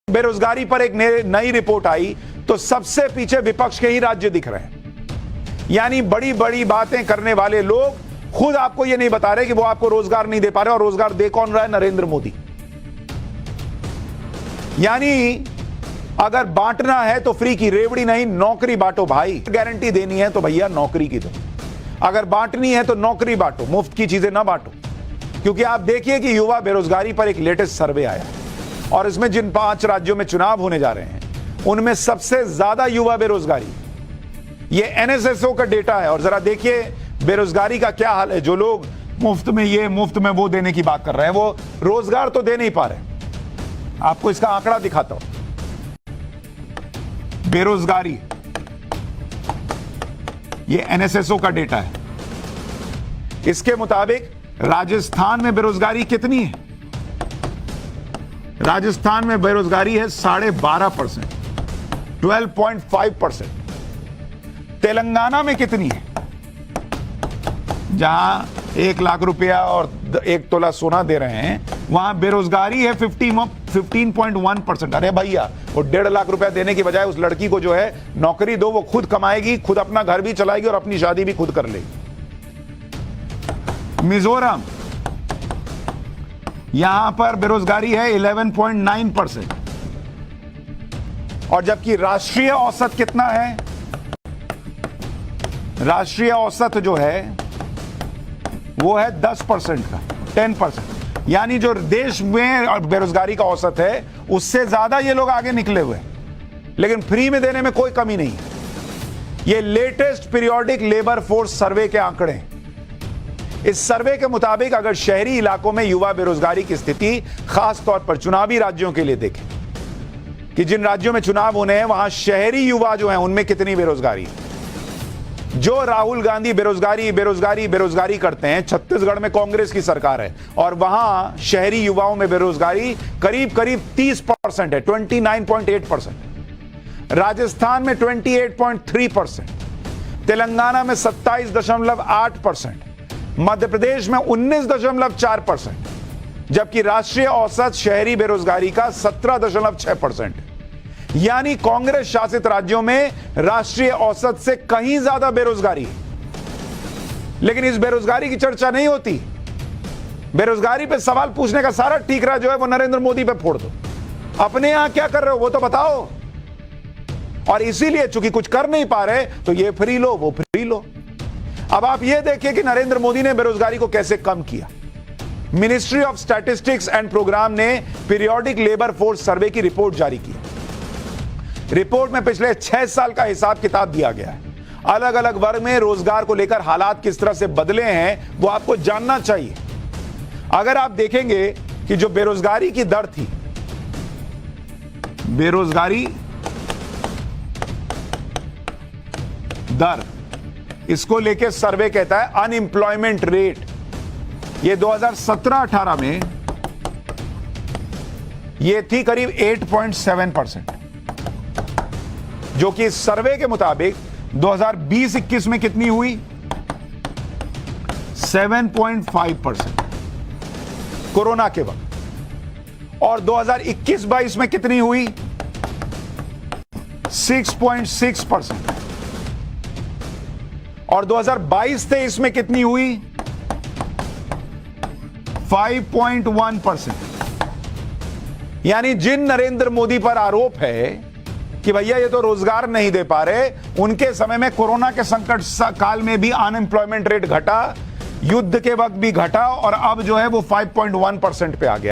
बेरोजगारी पर एक नई रिपोर्ट आई तो सबसे पीछे विपक्ष के ही राज्य दिख रहे हैं। यानी बड़ी बड़ी बातें करने वाले लोग खुद आपको यह नहीं बता रहे कि वो आपको रोजगार नहीं दे पा रहे, और रोजगार दे कौन रहा है? नरेंद्र मोदी। यानी अगर बांटना है तो फ्री की रेवड़ी नहीं, नौकरी बांटो भाई। गारंटी देनी है तो भैया नौकरी की दो। अगर बांटनी है तो नौकरी बांटो, मुफ्त की चीजें ना बांटो। क्योंकि आप देखिए कि युवा बेरोजगारी पर एक लेटेस्ट सर्वे आया और इसमें जिन 5 राज्यों में चुनाव होने जा रहे हैं उनमें सबसे ज्यादा युवा बेरोजगारी, ये एनएसएसओ का डेटा है। और जरा देखिए बेरोजगारी का क्या हाल है। जो लोग मुफ्त में ये मुफ्त में वो देने की बात कर रहे हैं, वो रोजगार तो दे नहीं पा रहे। आपको इसका आंकड़ा दिखाता हूं। बेरोजगारी, ये एनएसएसओ का डेटा है। इसके मुताबिक राजस्थान में बेरोजगारी कितनी है? राजस्थान में बेरोजगारी है 12.5%, 12.5%। तेलंगाना में कितनी है? जहां 1 लाख रुपया और 1 तोला सोना दे रहे हैं, वहां बेरोजगारी है 15.1%। अरे भैया, वो 1.5 लाख रुपया देने की बजाय उस लड़की को जो है नौकरी दो, वो खुद कमाएगी, खुद अपना घर भी चलाएगी और अपनी शादी भी खुद कर लेगी। मिजोरम, यहां पर बेरोजगारी है 11.9%। और जबकि राष्ट्रीय औसत कितना है? राष्ट्रीय औसत जो है वो है 10% का, 10%। यानी जो देश में बेरोजगारी का औसत है उससे ज्यादा ये लोग आगे निकले हुए हैं। लेकिन फ्री में देने में कोई कमी नहीं है। ये लेटेस्ट पीरियोडिक लेबर फोर्स सर्वे के आंकड़े हैं। इस सर्वे के मुताबिक अगर शहरी इलाकों में युवा बेरोजगारी की स्थिति खास तौर पर चुनावी राज्यों के लिए देखें कि जिन राज्यों में चुनाव होने हैं वहां शहरी युवा जो हैं उनमें कितनी बेरोजगारी है। जो राहुल गांधी बेरोजगारी बेरोजगारी बेरोजगारी करते हैं, छत्तीसगढ़ में कांग्रेस की सरकार है और वहां शहरी युवाओं में बेरोजगारी करीब करीब 30% है, 29.8%। राजस्थान में 28.3%, तेलंगाना में 27.8%, मध्य प्रदेश में 19.4%, जबकि राष्ट्रीय औसत शहरी बेरोजगारी का 17.6%। यानी कांग्रेस शासित राज्यों में राष्ट्रीय औसत से कहीं ज्यादा बेरोजगारी है। लेकिन इस बेरोजगारी की चर्चा नहीं होती। बेरोजगारी पे सवाल पूछने का सारा ठीकरा जो है वो नरेंद्र मोदी पे फोड़ दो। अपने यहां क्या कर रहे हो वो तो बताओ। और इसीलिए चूंकि कुछ कर नहीं पा रहे तो ये फ्री लो, वो फ्री लो। अब आप ये देखिए कि नरेंद्र मोदी ने बेरोजगारी को कैसे कम किया। Ministry of statistics and programme ने पीरियोडिक लेबर फोर्स सर्वे की रिपोर्ट जारी की। रिपोर्ट में पिछले 6 साल का हिसाब किताब दिया गया है। अलग अलग वर्ग में रोजगार को लेकर हालात किस तरह से बदले हैं वो आपको जानना चाहिए। अगर आप देखेंगे कि जो बेरोजगारी की दर थी, बेरोजगारी दर, इसको लेकर सर्वे कहता है अनएम्प्लॉयमेंट रेट, ये 2017-18 में ये थी करीब 8.7%, जो कि इस सर्वे के मुताबिक 2020-21 में कितनी हुई? 7.5%, कोरोना के वक्त। और 2021-22 में कितनी हुई? 6.6%। और 2022-23 में कितनी हुई? 5.1%। यानी जिन नरेंद्र मोदी पर आरोप है कि भैया ये तो रोजगार नहीं दे पा रहे, उनके समय में कोरोना के संकट काल में भी अनएम्प्लॉयमेंट रेट घटा, युद्ध के वक्त भी घटा और अब जो है वो 5.1% पे आ गया।